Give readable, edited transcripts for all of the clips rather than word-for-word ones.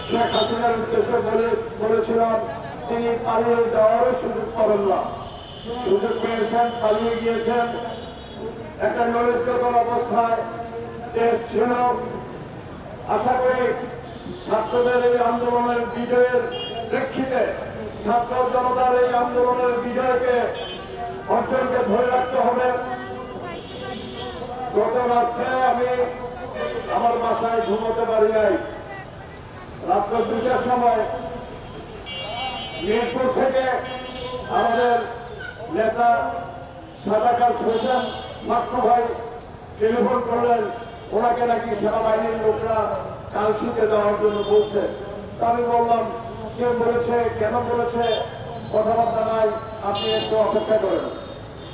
শেখ হাসিনার উদ্দেশ্যে বলেছিলাম তিনি পালিয়ে যাওয়ারও সুযোগ পাবেন না। সুযোগ পেয়েছেন, পালিয়ে গিয়েছেন। একটা নৈরাজ্যকর অবস্থায় দেশ ছিল। আশা করি ছাত্রদের এই আন্দোলনের বিজয়ের প্রেক্ষিতে ছাত্র জনতার এই আন্দোলনের বিজয়কে অর্জনকে ধরে রাখতে হবে। গত রাত্রে আমি আমার বাসায় ঘুমোতে পারি নাই। রাত্র 2টার সময় মিরপুর থেকে আমাদের নেতা সাদাকাত হোসেন মাকরু ভাই টেলিফোন করলেন, ওনাকে নাকি সেনাবাহিনীর লোকরা কালশিতে দেওয়ার জন্য বলছে। আমি বললাম, কে বলেছে, কেন বলেছে, কথাবার্তা নাই, আপনি একটু অপেক্ষা করেন।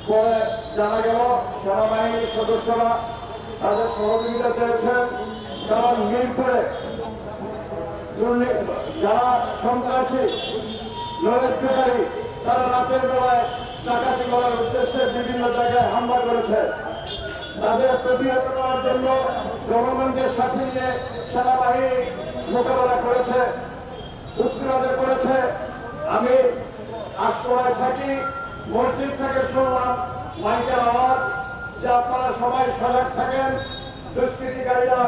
পরে জানা গেল সেনাবাহিনীর সদস্যরা তাদের সহযোগিতা চেয়েছেন। কারণ মিরপুরে যারা সন্ত্রাসী নৈরাজ্যকারী তারা রাতের বেলায় ডাকাতি করার উদ্দেশ্যে বিভিন্ন জায়গায় হামলা করেছে। তাদের প্রতিহত করার জন্য জনগণকে সাথে নিয়ে সেনাবাহিনী মোকাবেলা করেছে, উত্তরাতে করেছে। আমি আশকোড়ায় থাকি, মসজিদ থেকে শুনলাম মাইকের আওয়াজ যে আপনারা সবাই সজাগ থাকেন, দুষ্কৃতিকারীরা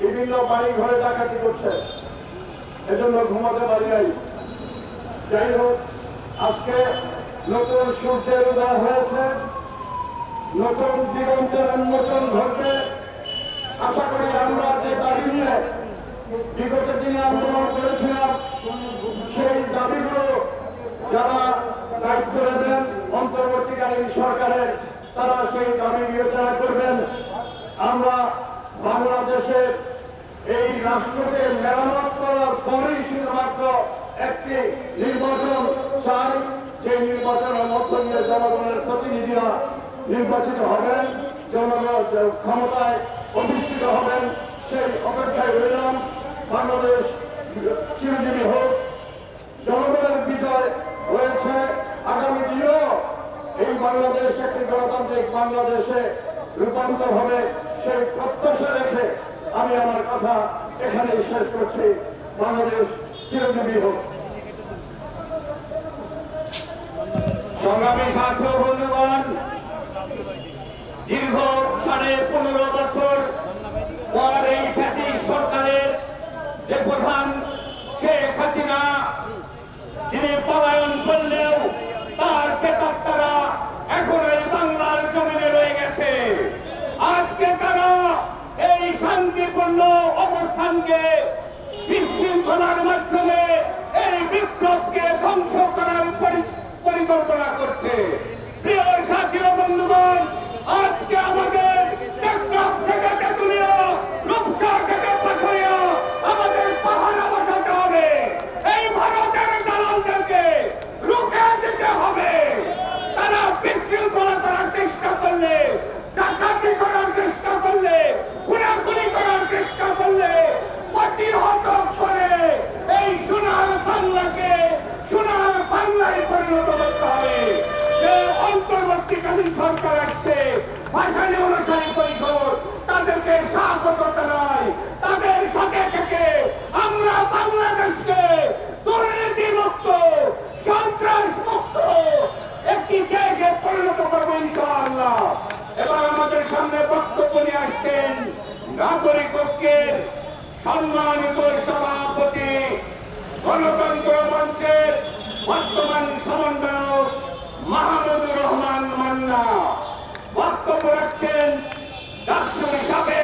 বিভিন্ন বাড়ি ঘরে ডাকাতি করছে। এজন্য ঘুমাতে পারি নাই। যাই হোক, আজকে নতুন সূর্যের উদয় হয়েছে, নতুন দিগন্তের উন্মোচন ঘটবে। আশা করি আমরা যে দাবি নিয়ে বিগত দিনে আন্দোলন করেছিলাম সেই দাবিগুলো যারা দায়িত্ব নেবেন অন্তর্বর্তীকালীন সরকারের, তারা সেই দাবি বিবেচনা করবেন। আমরা বাংলাদেশের এই রাষ্ট্রকে মেরামত করার পরেই শুধুমাত্র একটি নির্বাচন চাই, যে নির্বাচনের মধ্য দিয়ে জনগণের প্রতিনিধিরা নির্বাচিত হবেন, জনগণ ক্ষমতায় অধিষ্ঠিত হবেন। সেই অপেক্ষায় রইলাম। বাংলাদেশ চিরজীবী হোক। জনগণের বিজয় হয়েছে। আগামী দিনেও এই বাংলাদেশ একটি গণতান্ত্রিক বাংলাদেশে রূপান্তর হবে, সেই প্রত্যাশা রেখে আমি আমার কথা এখানেই শেষ করছি। বাংলাদেশ চিরজীবী হোক। সংগ্রামী ছাত্র বন্ধুগণ, দীর্ঘ 15.5 বছর পর এই ফ্যাসিস্ট সরকারের যে প্রধান শেখ হাসিনা, তিনি পলায়ন করলেও তার প্রেতাত্মারা এখন এই বাংলার জমিনে রয়ে গেছে। আজকে তারা এই শান্তিপূর্ণ অবস্থানকে বিশৃঙ্খলার মাধ্যমে এই বিপ্লবকে ধ্বংস করার পরিকল্পনা করছে। প্রিয় সাথী ও বন্ধুগণ, আজকে আমাদের টেকনাফ থেকে তেঁতুলিয়া, রূপসা থেকে পাথরিয়া আমাদের পাহাড়ে বসাতে হবে। এই ভারতের দালালদেরকে রুখে দিতে হবে। তারা বিশৃঙ্খলা করার চেষ্টা করলে, ডাকাতি করার চেষ্টা করলে, খুনাখুনি করার চেষ্টা করলে প্রতিহত করে এই সোনার বাংলাকে সোনার বাংলায় পরিণত করতে হবে। যে অন্তর্বর্তীকালীন সরকার আসছে, ভাষানী অনুসারী পরিষদ তাদেরকে স্বাগত জানাই। তাদের সাথে থেকে আমরা বাংলাদেশকে দুর্নীতি মুক্ত, সন্ত্রাস মুক্ত একটি দেশে পরিণত করবো ইনশাআল্লাহ। এবার আমাদের সামনে বক্তব্য নিয়ে আসছেন নাগরিক ঐক্যের সম্মানিত সভাপতি, গণতন্ত্র মঞ্চের বর্তমান সমন্বয়ক